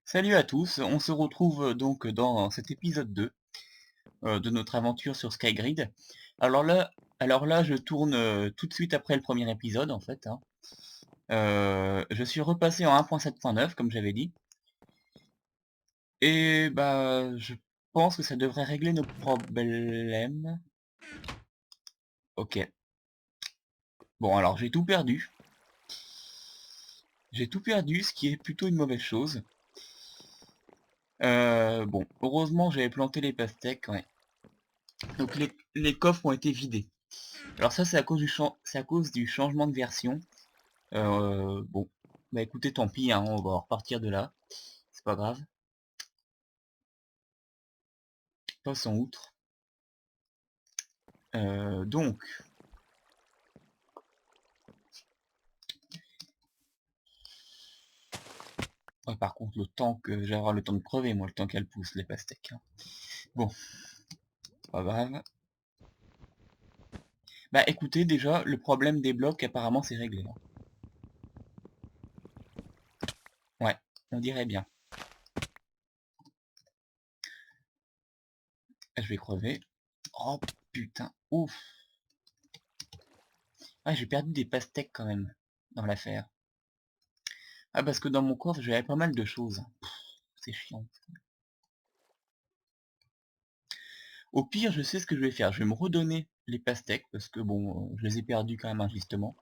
Salut à tous, on se retrouve donc dans cet épisode 2 de notre aventure sur Skygrid. Alors là alors là je tourne, tout de suite après le premier épisode en fait, hein. Je suis repassé en 1.7.9 comme j'avais dit et bah, je pense que ça devrait régler nos problèmes. OK. Bon alors j'ai tout perdu. J'ai tout perdu, ce qui est plutôt une mauvaise chose. Bon, heureusement j'avais planté les pastèques, ouais. Donc les coffres ont été vidés. Alors ça, c'est à cause du changement de version. Bon, bah écoutez, tant pis, hein, on va repartir de là. C'est pas grave. Passons outre. Donc, ouais, par contre, le temps que j'ai avoir le temps de crever, moi, le temps qu'elle pousse les pastèques, hein. Bon, pas grave. Bah écoutez, déjà, le problème des blocs, apparemment, c'est réglé, hein. Ouais, on dirait bien. Je vais crever. Oh putain, ouf. Ah, j'ai perdu des pastèques quand même dans l'affaire. Ah, parce que dans mon coffre, j'avais pas mal de choses. C'est chiant. Au pire, je sais ce que je vais faire. Je vais me redonner les pastèques parce que bon, je les ai perdus quand même injustement.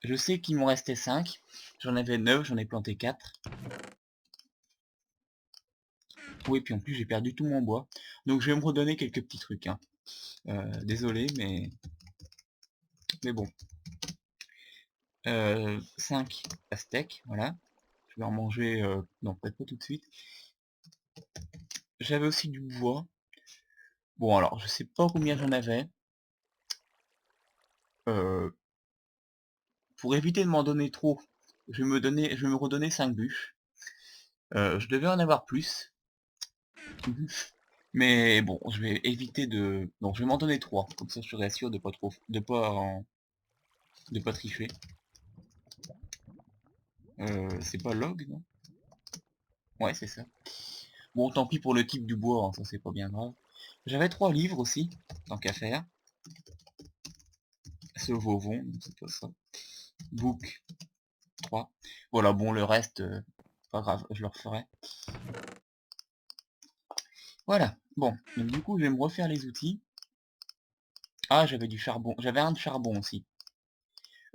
Je sais qu'il m'en restait 5. J'en avais 9, j'en ai planté 4. Oui, puis en plus j'ai perdu tout mon bois. Donc je vais me redonner quelques petits trucs, hein. Désolé, mais bon. 5 pastèques, voilà. Je vais en manger, non peut-être pas tout de suite. J'avais aussi du bois. Bon alors, je sais pas combien j'en avais. Euh, pour éviter de m'en donner trop, je vais me redonner 5 bûches. Je devais en avoir plus. Mais bon, je vais éviter de... Donc je vais m'en donner 3, comme ça je serai sûr de pas trop... de pas tricher. C'est pas log, non? Ouais, c'est ça. Bon, tant pis pour le type du bois, hein, ça c'est pas bien grave. J'avais 3 livres aussi, tant qu'à faire. Ce Vauvon, c'est pas ça. Book, 3. Voilà, bon, le reste, pas grave, je le referai. Voilà, bon, donc du coup je vais me refaire les outils. Ah, j'avais du charbon, j'avais un de charbon aussi.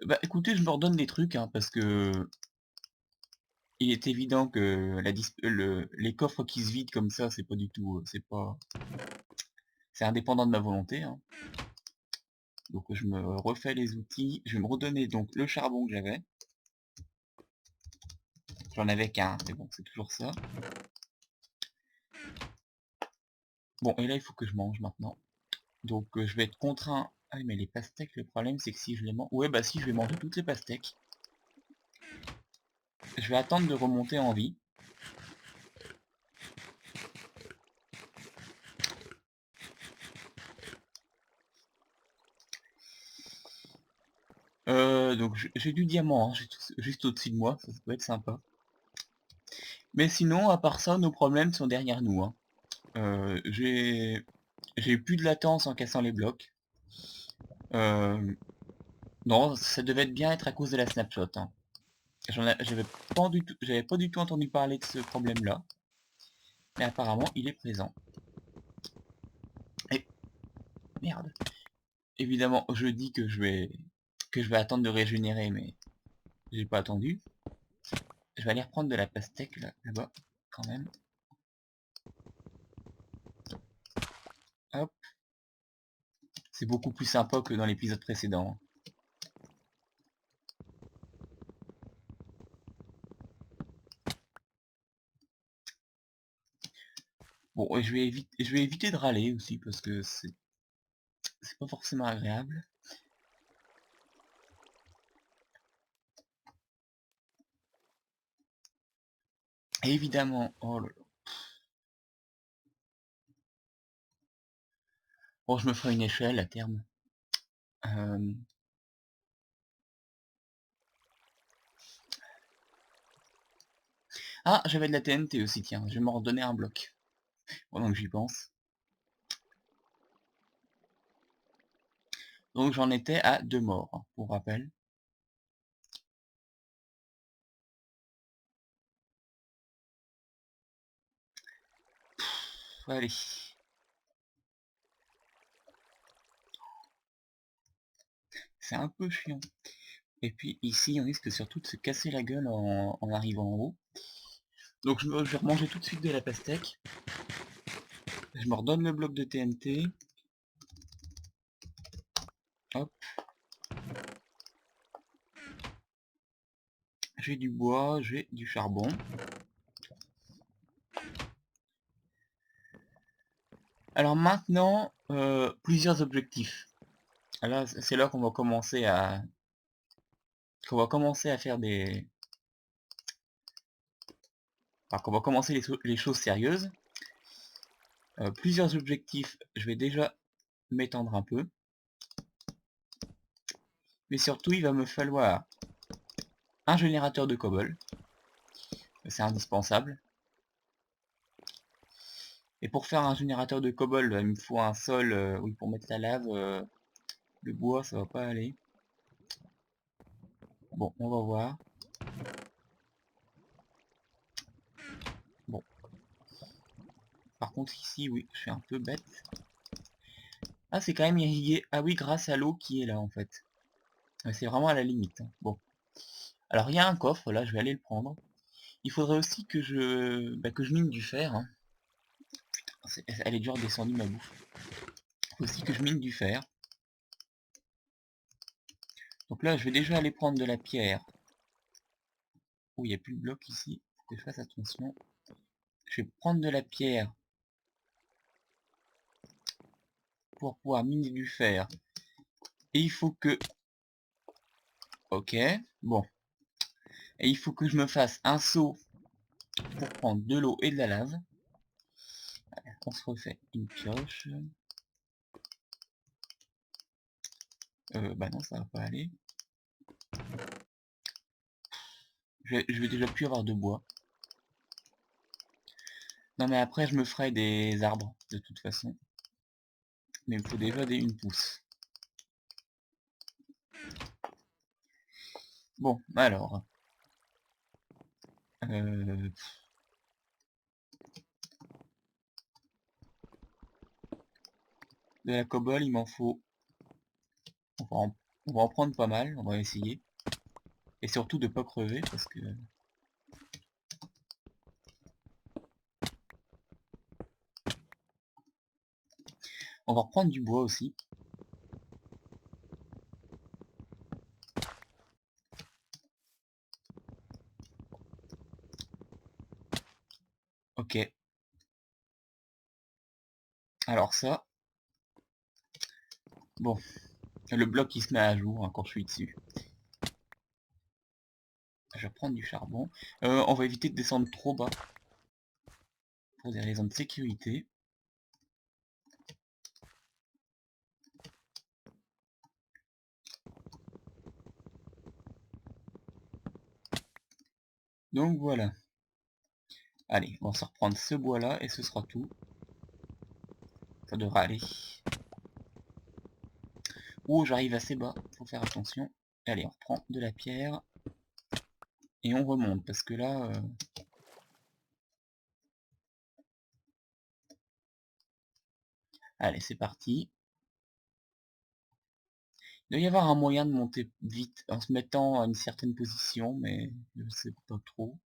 Bah écoutez, je me redonne des trucs, hein, parce que il est évident que les coffres qui se vident comme ça, c'est pas du tout, c'est indépendant de ma volonté, hein. Donc je me refais les outils, je vais me redonner donc le charbon que j'avais. J'en avais qu'un, mais bon, c'est toujours ça. Bon, et là il faut que je mange maintenant. Donc je vais être contraint. Ah oui, mais les pastèques, le problème c'est que si je les mange... Ouais, bah si, je vais manger toutes les pastèques. Je vais attendre de remonter en vie. Donc j'ai du diamant, hein, juste au-dessus de moi, ça peut être sympa. Mais sinon, à part ça, nos problèmes sont derrière nous, hein. J'ai eu plus de latence en cassant les blocs. Non, ça devait bien être à cause de la snapshot, hein. J'avais pas du tout entendu parler de ce problème-là, mais apparemment il est présent. Et merde. Évidemment, je dis que je vais attendre de régénérer, mais j'ai pas attendu. Je vais aller reprendre de la pastèque là-bas, quand même. Hop, c'est beaucoup plus sympa que dans l'épisode précédent. Bon, et je vais éviter de râler aussi parce que c'est pas forcément agréable. Et évidemment, oh là là. Bon, je me ferai une échelle à terme. Euh, Ah, j'avais de la TNT aussi, tiens, je vais me redonner un bloc. Pendant que j'y pense. Donc j'en étais à 2 morts, hein, pour rappel. Allez. C'est un peu chiant. Et puis ici, on risque surtout de se casser la gueule en arrivant en haut. Donc je vais remanger tout de suite de la pastèque. Je me redonne le bloc de TNT. Hop. J'ai du bois, j'ai du charbon. Alors maintenant, plusieurs objectifs. Là, c'est là qu'on va commencer à faire des... Enfin, qu'on va commencer les choses sérieuses. Plusieurs objectifs, je vais déjà m'étendre un peu. Mais surtout, il va me falloir un générateur de cobble. C'est indispensable. Et pour faire un générateur de cobble, il me faut un sol, oui, pour mettre la lave. Le bois, ça va pas aller. Bon, on va voir. Bon. Par contre, ici, oui, je suis un peu bête. Ah, c'est quand même irrigué. Ah oui, grâce à l'eau qui est là, en fait. C'est vraiment à la limite, hein. Bon. Alors, il y a un coffre, là, je vais aller le prendre. Il faudrait aussi que je mine du fer, hein. Elle est dure descendue, ma bouffe. Il faut aussi que je mine du fer. Donc là, je vais déjà aller prendre de la pierre. Oh, il n'y a plus de bloc ici. Faut que je fasse attention. Je vais prendre de la pierre pour pouvoir miner du fer. Et il faut que... Ok, bon. Et il faut que je me fasse un seau pour prendre de l'eau et de la lave. On se refait une pioche. Bah non, ça va pas aller. Je vais déjà plus avoir de bois. Non mais après je me ferai des arbres, de toute façon. Mais il me faut déjà une pousse. Bon, alors. Euh, de la cobble, il m'en faut... On va en prendre pas mal, on va essayer. Et surtout de pas crever, parce que... On va reprendre du bois aussi. Ok. Alors ça... Bon. Le bloc il se met à jour hein, quand je suis dessus. Je vais reprendre du charbon. On va éviter de descendre trop bas. Pour des raisons de sécurité. Donc voilà. Allez, on va se reprendre ce bois là et ce sera tout. Ça devrait aller. Oh, j'arrive assez bas, faut faire attention. Allez, on reprend de la pierre. Et on remonte, parce que là... Allez, c'est parti. Il doit y avoir un moyen de monter vite en se mettant à une certaine position, mais je sais pas trop.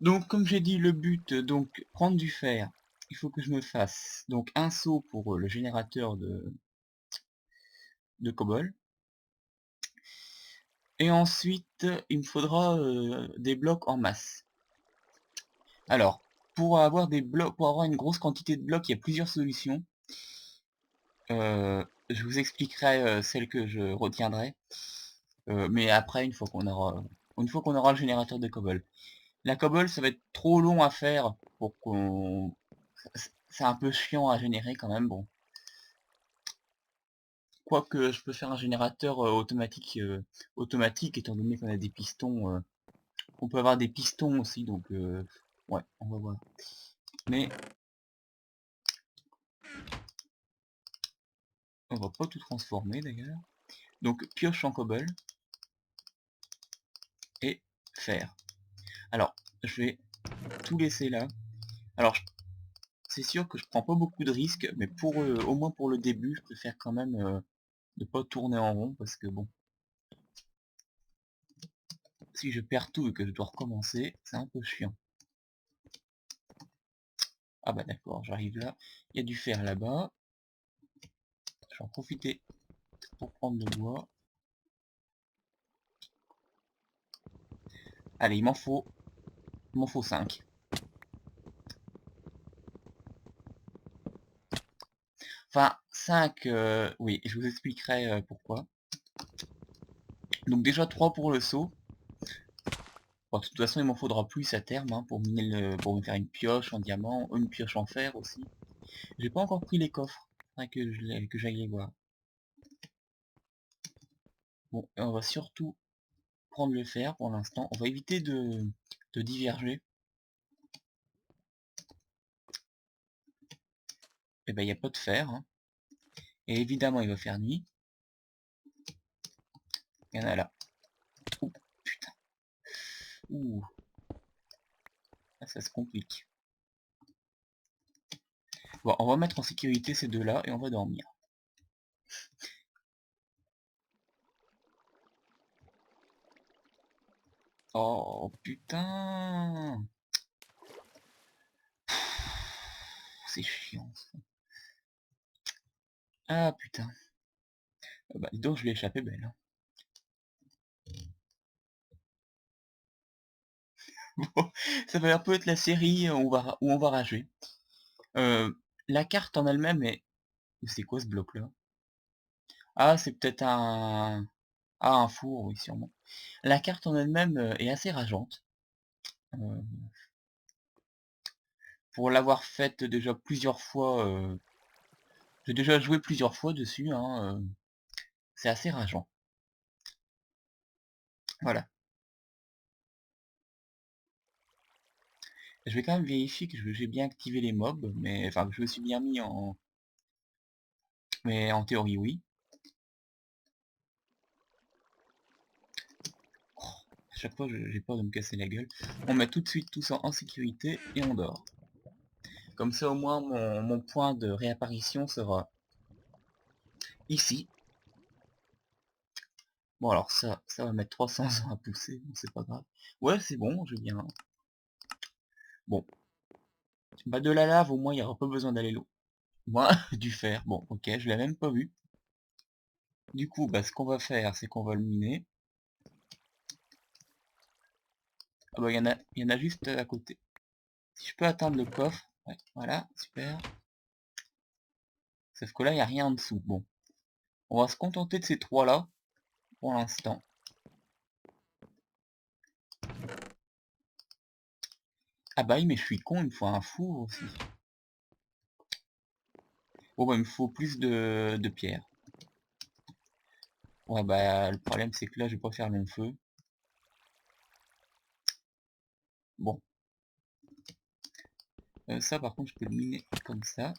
Donc, comme j'ai dit, le but, donc, prendre du fer. Il faut que je me fasse donc un seau pour le générateur de cobble. Et ensuite, il me faudra des blocs en masse. Alors, pour avoir des blocs, pour avoir une grosse quantité de blocs, il y a plusieurs solutions. Je vous expliquerai celle que je retiendrai. Mais après, une fois qu'on aura le générateur de cobble. La cobble, ça va être trop long à faire pour C'est un peu chiant à générer quand même, bon. Quoique je peux faire un générateur automatique étant donné qu'on a des pistons. On peut avoir des pistons aussi, donc ouais, on va voir. Mais on va pas tout transformer d'ailleurs. Donc pioche en cobble et fer. Alors, je vais tout laisser là. Alors, c'est sûr que je prends pas beaucoup de risques, mais pour au moins pour le début, je préfère quand même ne pas tourner en rond parce que bon, si je perds tout et que je dois recommencer, c'est un peu chiant. Ah bah d'accord, j'arrive là. Il y a du fer là-bas. Je vais en profiter pour prendre le bois. Allez, il m'en faut 5. Enfin, 5, oui, je vous expliquerai pourquoi. Donc déjà 3 pour le saut. Bon, de toute façon, il m'en faudra plus à terme hein, pour me faire une pioche en diamant, une pioche en fer aussi. J'ai pas encore pris les coffres, faudrait que j'aille les voir. Bon, et on va surtout prendre le fer pour l'instant. On va éviter de diverger. Et ben il n'y a pas de fer. Hein. Et évidemment, il va faire nuit. Il y en a là. Ouh, putain. Ouh, ça se complique. Bon, on va mettre en sécurité ces deux-là et on va dormir. Oh putain. C'est chiant ça. Ah putain. Ah bah dis donc je l'ai échappé belle. Hein. Bon, ça va un peu être la série où on va rager. Euh, la carte en elle-même est... C'est quoi ce bloc là? Ah c'est peut-être un... Ah un four, oui sûrement. La carte en elle-même est assez rageante. Euh, pour l'avoir faite déjà plusieurs fois, j'ai déjà joué plusieurs fois dessus, hein, c'est assez rageant. Voilà. Je vais quand même vérifier que j'ai bien activé les mobs, mais enfin que je me suis bien mis en... Mais en théorie oui. Oh, à chaque fois j'ai peur de me casser la gueule. On met tout de suite tout ça en sécurité et on dort. Comme ça au moins mon point de réapparition sera ici. Bon alors ça va mettre 300 ans à pousser, bon, c'est pas grave. Ouais c'est bon, je viens. Bon. Bah de la lave au moins il n'y aura pas besoin d'aller l'eau. Moi, du fer. Bon, ok, je l'ai même pas vu. Du coup, bah, ce qu'on va faire, c'est qu'on va le miner. Ah bah, il y en a juste à côté. Si je peux atteindre le coffre, ouais, voilà, super. Sauf que là, il n'y a rien en dessous. Bon, on va se contenter de ces trois-là, pour l'instant. Ah bah oui, mais je suis con, il me faut un four aussi. Bon bah, il me faut plus de pierre. Ouais bah, le problème, c'est que là, je vais pas faire long feu. Bon, ça, par contre, je peux le miner comme ça.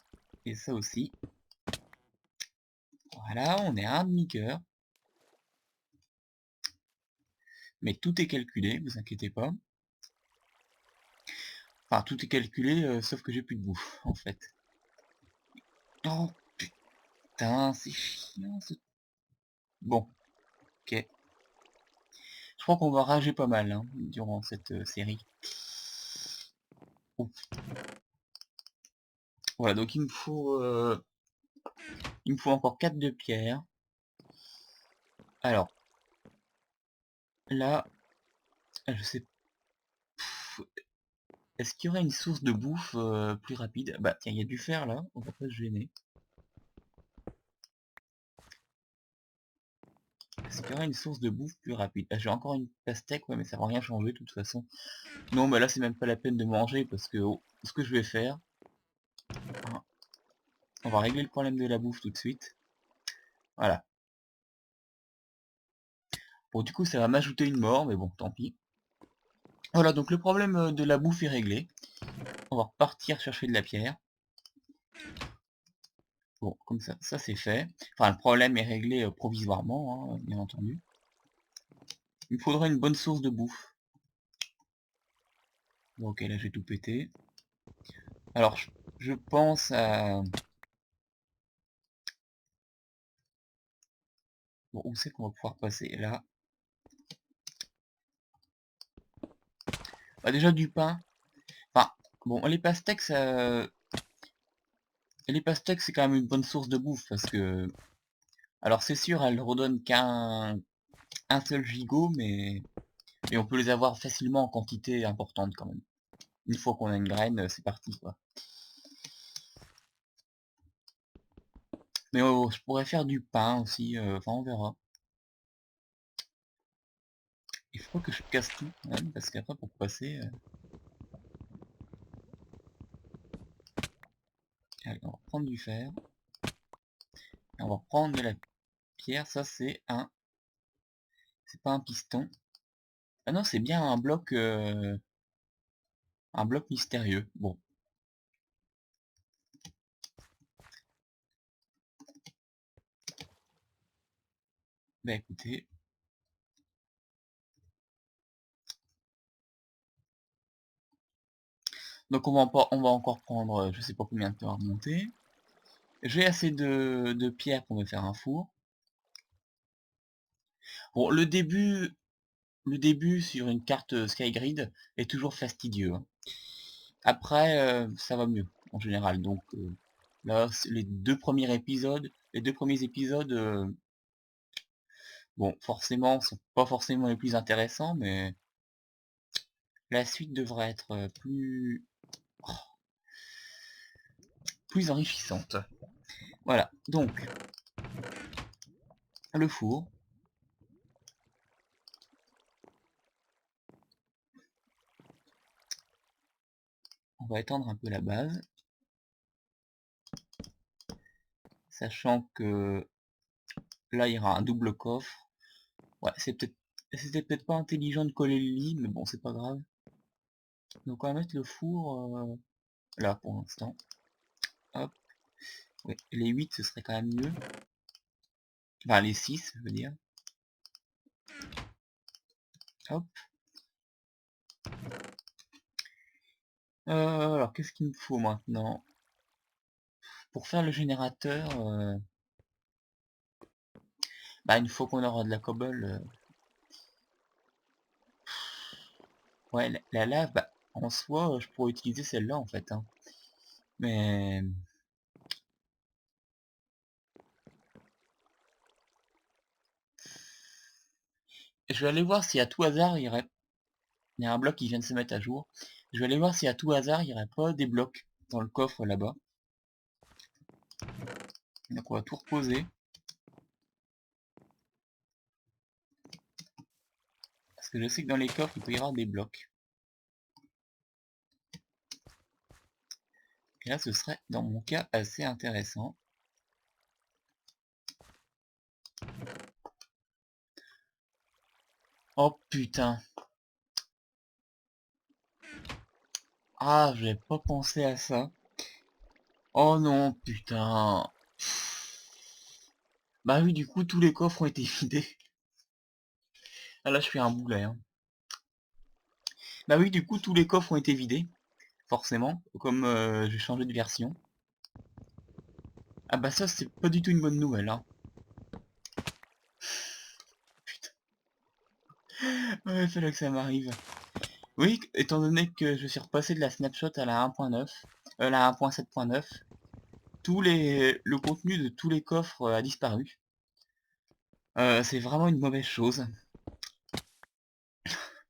Et ça aussi. Voilà, on est à un demi-cœur. Mais tout est calculé, vous inquiétez pas. Enfin, tout est calculé, sauf que j'ai plus de bouffe, en fait. Oh putain, c'est chiant ce... Bon, ok. Je crois qu'on va rager pas mal, hein, durant cette série. Ouf. Voilà, donc il me faut encore 4 de pierre. Alors, là, je sais... Est-ce qu'il y aurait une source de bouffe plus rapide? Bah tiens, il y a du fer là, on va pas se gêner. Est-ce qu'il y aurait une source de bouffe plus rapide? Ah, j'ai encore une pastèque, ouais, mais ça va rien changer de toute façon. Non, bah là c'est même pas la peine de manger parce que ce que je vais faire, On va régler le problème de la bouffe tout de suite. Voilà. Bon, du coup, ça va m'ajouter une mort, mais bon, tant pis. Voilà, donc le problème de la bouffe est réglé. On va repartir chercher de la pierre. Bon, comme ça c'est fait. Enfin, le problème est réglé provisoirement, hein, bien entendu. Il me faudrait une bonne source de bouffe. Bon, ok, là j'ai tout pété. Alors, je pense à... Bon, où c'est qu'on va pouvoir passer? Là. Bah, déjà du pain. Enfin, bon, les pastèques, ça... Les pastèques, c'est quand même une bonne source de bouffe, parce que... Alors, c'est sûr, elles redonnent qu'un seul gigot, mais... Et on peut les avoir facilement en quantité importante, quand même. Une fois qu'on a une graine, c'est parti, quoi. Mais je pourrais faire du pain aussi, enfin, on verra. Il faut que je casse tout, quand même, parce qu'après, pour passer... Allez, on va prendre du fer. Et on va prendre de la pierre, ça c'est un... C'est pas un piston. Ah non, c'est bien un bloc mystérieux. Bon. Bah écoutez. Donc on va encore prendre, je sais pas combien de temps à remonter. J'ai assez de pierres pour me faire un four. Bon, le début sur une carte Skygrid est toujours fastidieux, hein. Après, ça va mieux, en général. Donc là, les deux premiers épisodes, bon, forcément, sont pas forcément les plus intéressants, mais la suite devrait être plus enrichissante. Voilà, donc, le four. On va étendre un peu la base. Sachant que là, il y aura un double coffre. Ouais, c'était peut-être pas intelligent de coller le lit, mais bon, c'est pas grave. Donc on va mettre le four là pour l'instant. Hop. Oui, les 8 ce serait quand même mieux. Enfin les 6 je veux dire. Hop. Alors qu'est-ce qu'il me faut maintenant? Pour faire le générateur, bah une fois qu'on aura de la cobble, ouais la lave, bah en soi je pourrais utiliser celle-là en fait, hein. Mais je vais aller voir si à tout hasard il y a un bloc qui vient de se mettre à jour. Je vais aller voir si à tout hasard il n'y aurait pas des blocs dans le coffre là-bas. Donc on va tout reposer. Parce que je sais que dans les coffres il peut y avoir des blocs. Et là ce serait dans mon cas assez intéressant. Oh putain. Ah, j'avais pas pensé à ça. Oh non, putain. Bah oui, du coup tous les coffres ont été vidés. Ah là je fais un boulet, hein. Bah oui, du coup tous les coffres ont été vidés. Forcément, comme j'ai changé de version. Ah bah ça c'est pas du tout une bonne nouvelle, hein. Ouais, il fallait que ça m'arrive. Oui, étant donné que je suis repassé de la snapshot à la 1.9, la 1.7.9, le contenu de tous les coffres a disparu. C'est vraiment une mauvaise chose.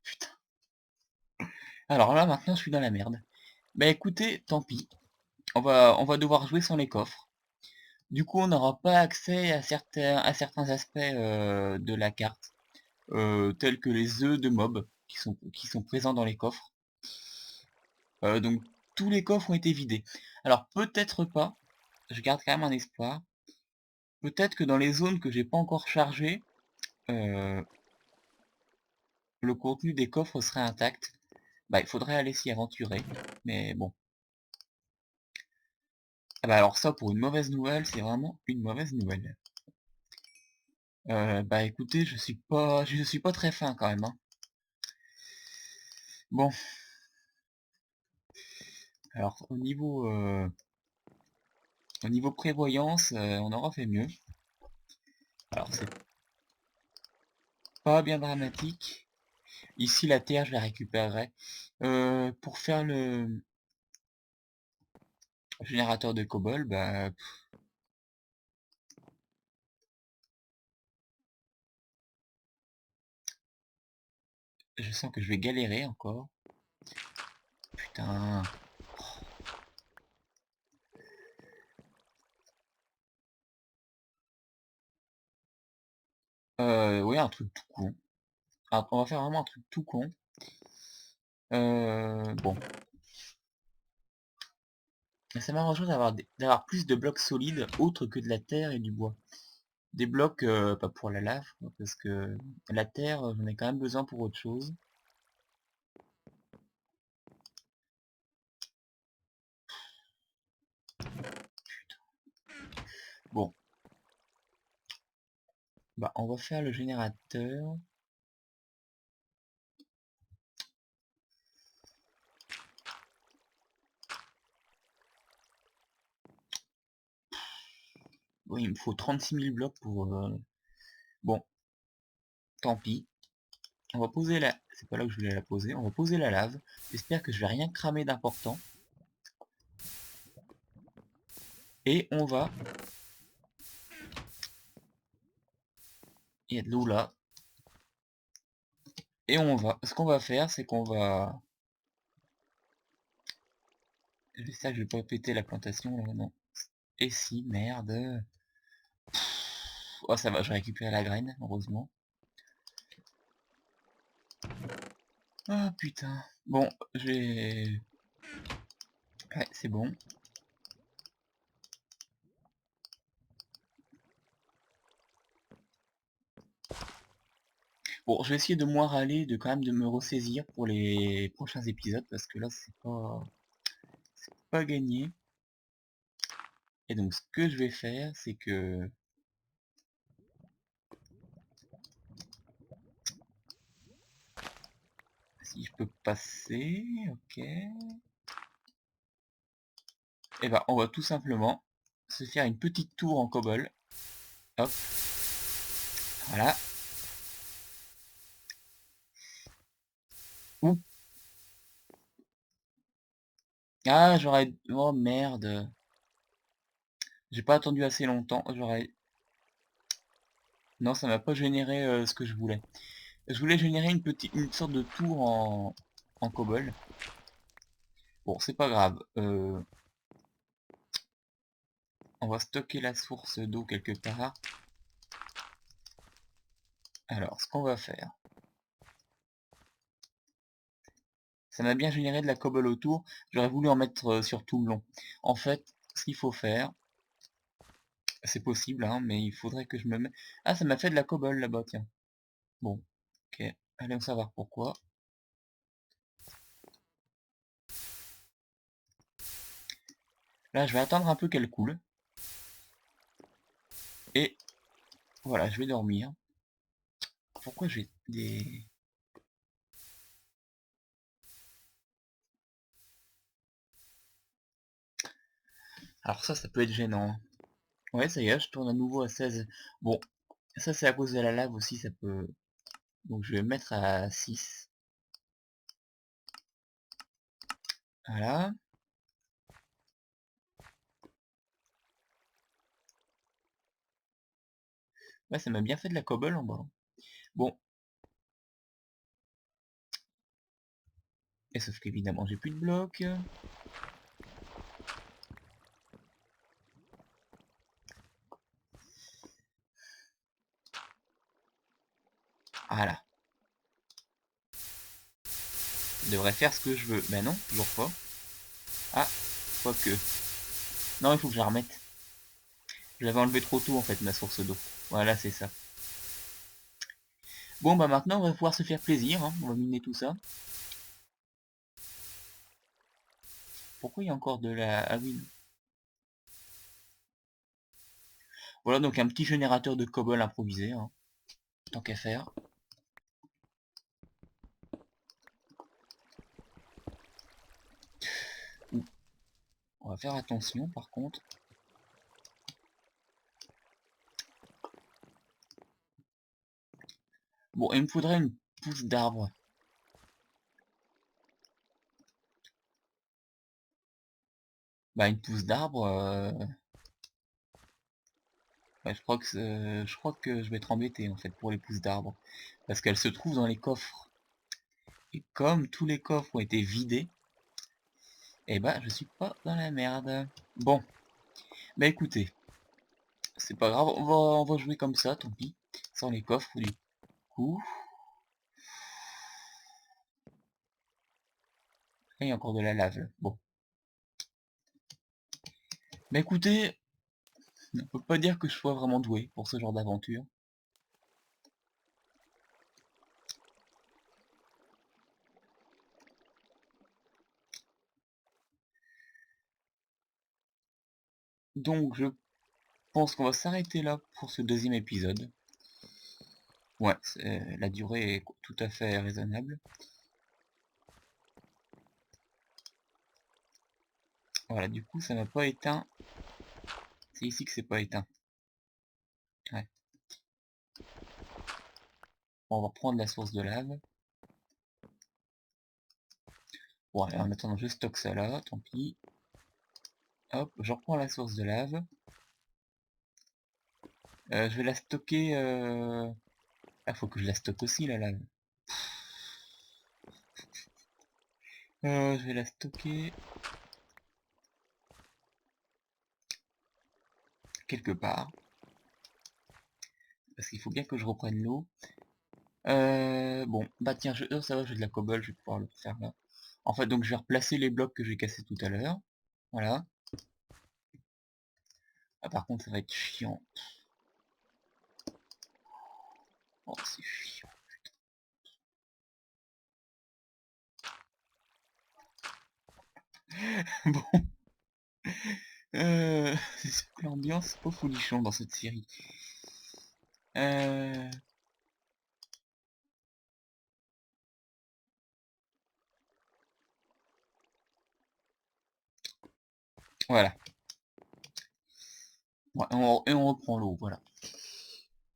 Putain. Alors là, maintenant, je suis dans la merde. Bah écoutez, tant pis. On va devoir jouer sans les coffres. Du coup, on n'aura pas accès à certains aspects de la carte, tels que les œufs de mobs qui sont présents dans les coffres. Donc tous les coffres ont été vidés. Alors peut-être pas, je garde quand même un espoir. Peut-être que dans les zones que j'ai pas encore chargées, le contenu des coffres serait intact. Bah, il faudrait aller s'y aventurer, mais bon. Ah bah alors ça, pour une mauvaise nouvelle, c'est vraiment une mauvaise nouvelle. Bah écoutez, je suis pas très fin quand même, hein. Bon, alors au niveau prévoyance, on aura fait mieux. Alors c'est pas bien dramatique. Ici la terre, je la récupérerai. Pour faire le générateur de cobalt, bah je sens que je vais galérer encore. Putain. Oui, un truc tout con. Ah, on va faire vraiment un truc tout con. Bon. Mais ça m'arrangerait d'avoir plus de blocs solides autres que de la terre et du bois. Des blocs, pas pour la lave, quoi, parce que la terre, j'en ai quand même besoin pour autre chose. Bon, bah on va faire le générateur. Bon, il me faut 36 000 blocs pour... Bon, tant pis. On va poser la... C'est pas là que je voulais la poser. On va poser la lave. J'espère que je vais rien cramer d'important. Et on va... Il y a de l'eau là. Et on va... Ce qu'on va faire, c'est qu'on va... J'espère que je vais pas péter la plantation là, non. Et si, merde. Oh ça va, je récupère la graine, heureusement. Ah putain. Bon, j'ai... Ouais, c'est bon. Bon, je vais essayer de moins râler, de quand même de me ressaisir pour les prochains épisodes, parce que là, c'est pas gagné. Et donc, ce que je vais faire, c'est que... Si je peux passer, ok. Et ben, on va tout simplement se faire une petite tour en cobble. Hop, voilà. Ouh. Ah, j'aurais... Oh merde. J'ai pas attendu assez longtemps, j'aurais... Non, ça m'a pas généré ce que je voulais. Je voulais générer une sorte de tour en cobble. Bon, c'est pas grave. On va stocker la source d'eau quelque part. Alors, ce qu'on va faire... Ça m'a bien généré de la cobble autour. J'aurais voulu en mettre sur tout le long. En fait, ce qu'il faut faire... C'est possible, hein, mais il faudrait que je me mette... Ah, ça m'a fait de la cobble là-bas, tiens. Bon, ok. Allons savoir pourquoi. Là, je vais attendre un peu qu'elle coule. Et voilà, je vais dormir. Pourquoi j'ai des... Alors ça peut être gênant. Ouais, ça y est, je tourne à nouveau à 16. Bon, ça c'est à cause de la lave aussi, ça peut... Donc je vais mettre à 6. Voilà. Ouais, ça m'a bien fait de la cobble en bas. Bon, et sauf qu'évidemment j'ai plus de blocs. Voilà. Je devrais faire ce que je veux. Ben non, toujours pas. Ah, quoique. Non, il faut que je la remette. Je l'avais enlevé trop tôt en fait, ma source d'eau. Voilà, c'est ça. Bon bah maintenant on va pouvoir se faire plaisir, hein. On va miner tout ça. Pourquoi il y a encore de la... Ah oui. Voilà, donc un petit générateur de cobble improvisé, hein. Tant qu'à faire. On va faire attention par contre. Bon, il me faudrait une pousse d'arbre. Bah une pousse d'arbre, bah, je crois que je vais être embêté en fait pour les pousses d'arbre. Parce qu'elles se trouvent dans les coffres. Et comme tous les coffres ont été vidés, et bah je suis pas dans la merde. Bon, bah écoutez, c'est pas grave, on va jouer comme ça, tant pis. Sans les coffres du coup. Et il y a encore de la lave là. Bon. Bah écoutez, on peut pas dire que je sois vraiment doué pour ce genre d'aventure. Donc je pense qu'on va s'arrêter là pour ce deuxième épisode. Ouais, la durée est tout à fait raisonnable. Voilà, du coup ça m'a pas éteint. C'est ici que c'est pas éteint. Ouais. Bon, on va reprendre la source de lave. Bon, allez, en attendant, je stocke ça là, tant pis. Hop, je reprends la source de lave. Je vais la stocker... Ah, faut que je la stocke aussi, la lave. Je vais la stocker... quelque part. Parce qu'il faut bien que je reprenne l'eau. Bon, bah tiens, oh, ça va, j'ai de la cobble, je vais pouvoir le faire là. En fait, donc je vais replacer les blocs que j'ai cassés tout à l'heure. Voilà. Ah, par contre, ça va être chiant. Oh, c'est chiant. Bon. L'ambiance pas folichon dans cette série. Euh... Voilà. Ouais, et on reprend l'eau, voilà.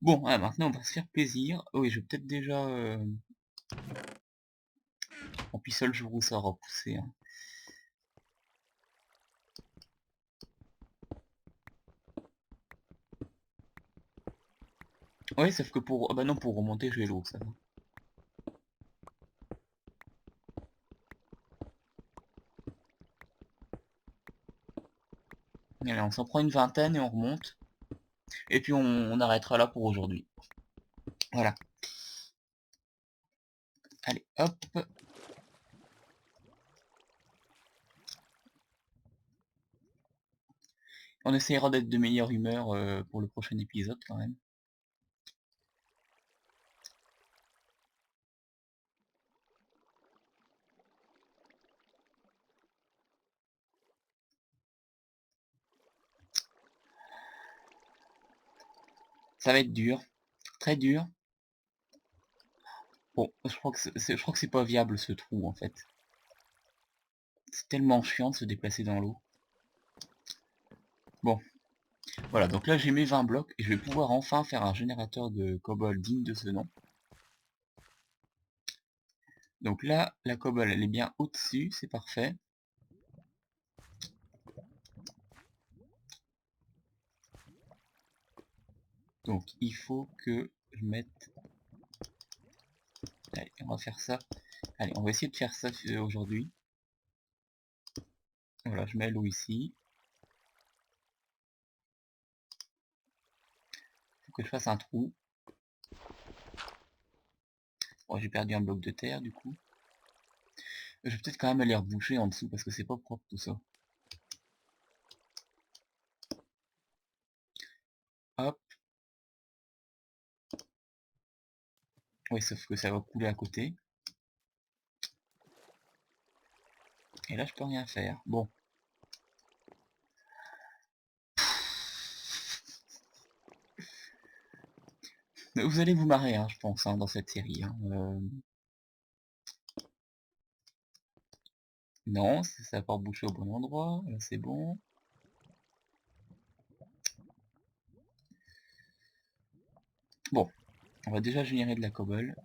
Bon, ah, maintenant on va se faire plaisir. Oh, oui, je vais peut-être déjà... En puis seul jour où ça aura poussé. Hein. Ouais, sauf que pour... Ah bah non, pour remonter, j'ai l'eau, ça va. Allez, on s'en prend une vingtaine et on remonte. Et puis on arrêtera là pour aujourd'hui. Voilà. Allez, hop. On essaiera d'être de meilleure humeur pour le prochain épisode quand même. Ça va être dur. Très dur. Bon, je crois que c'est pas viable ce trou en fait. C'est tellement chiant de se déplacer dans l'eau. Bon, voilà, donc là j'ai mes 20 blocs et je vais pouvoir enfin faire un générateur de cobble digne de ce nom. Donc là, la cobble elle est bien au-dessus, c'est parfait. Donc il faut que je mette... Allez, on va faire ça. Allez, on va essayer de faire ça aujourd'hui. Voilà, je mets l'eau ici. Il faut que je fasse un trou. Bon, j'ai perdu un bloc de terre du coup. Je vais peut-être quand même aller reboucher en dessous parce que c'est pas propre tout ça. Hop. Oui, sauf que ça va couler à côté. Et là, je peux rien faire. Bon. Vous allez vous marrer, hein, je pense, hein, dans cette série. Hein. Non, ça va pas reboucher au bon endroit. Là, c'est bon. Bon, on va déjà générer de la cobble.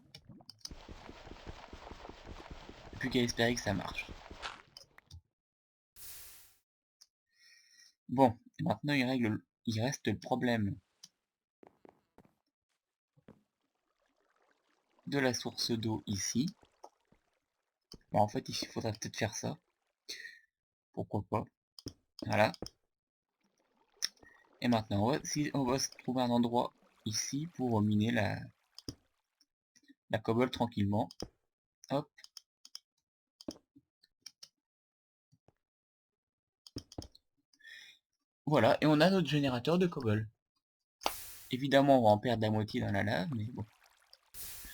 Plus qu'à espérer que ça marche. Bon, maintenant il reste le problème de la source d'eau ici. Bon, en fait, il faudrait peut-être faire ça. Pourquoi pas. Voilà. Et maintenant, on va se trouver un endroit ici pour miner la cobble tranquillement. Hop. Voilà, et on a notre générateur de cobble. Évidemment, on va en perdre la moitié dans la lave, mais bon.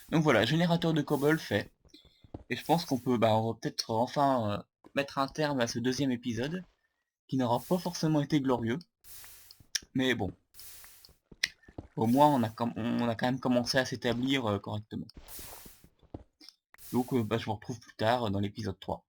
Donc voilà, générateur de cobble fait. Et je pense qu'on peut, on va peut-être enfin mettre un terme à ce deuxième épisode, qui n'aura pas forcément été glorieux. Mais bon, au moins on a quand même commencé à s'établir correctement. Donc je vous retrouve plus tard dans l'épisode 3.